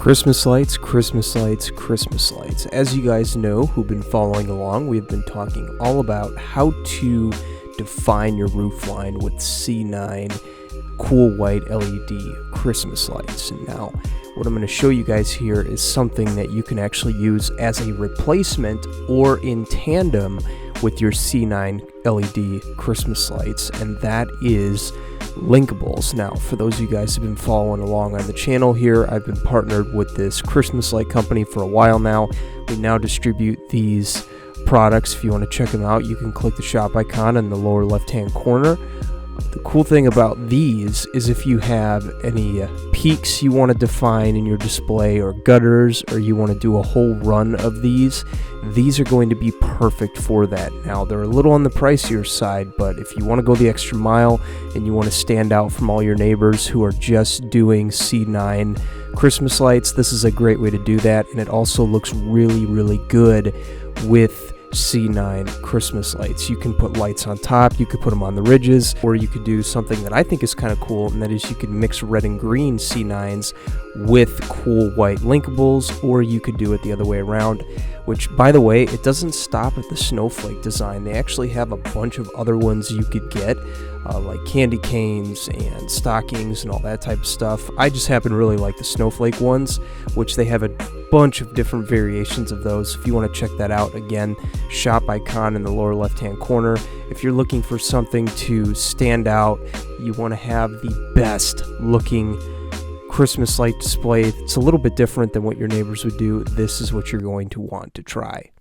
Christmas lights, Christmas lights, Christmas lights. As you guys know who've been following along, we've been talking all about how to define your roof line with C9 cool white LED Christmas lights. Now, what I'm going to show you guys here is something that you can actually use as a replacement or in tandem with your C9 LED Christmas lights, and that is linkables. Now, for those of you guys who've been following along on the channel here, I've been partnered with this Christmas light company for a while now. We now distribute these products. If you want to check them out, you can click the shop icon in the lower left hand corner. The cool thing about these is if you have any peaks you want to define in your display, or gutters, or you want to do a whole run of these are going to be perfect for that. Now, they're a little on the pricier side, but if you want to go the extra mile and you want to stand out from all your neighbors who are just doing C9 Christmas lights, this is a great way to do that, and it also looks really, really good with C9 Christmas lights. You can put lights on top, you could put them on the ridges, or you could do something that I think is kind of cool, and that is you could mix red and green C9s with cool white linkables, or you could do it the other way around, which, by the way, it doesn't stop at the snowflake design. They actually have a bunch of other ones you could get, like candy canes and stockings and all that type of stuff. I just happen to really like the snowflake ones, which they have a bunch of different variations of those. If you want to check that out, again, shop icon in the lower left hand corner. If you're looking for something to stand out, you want to have the best looking Christmas light display, it's a little bit different than what your neighbors would do, this is what you're going to want to try.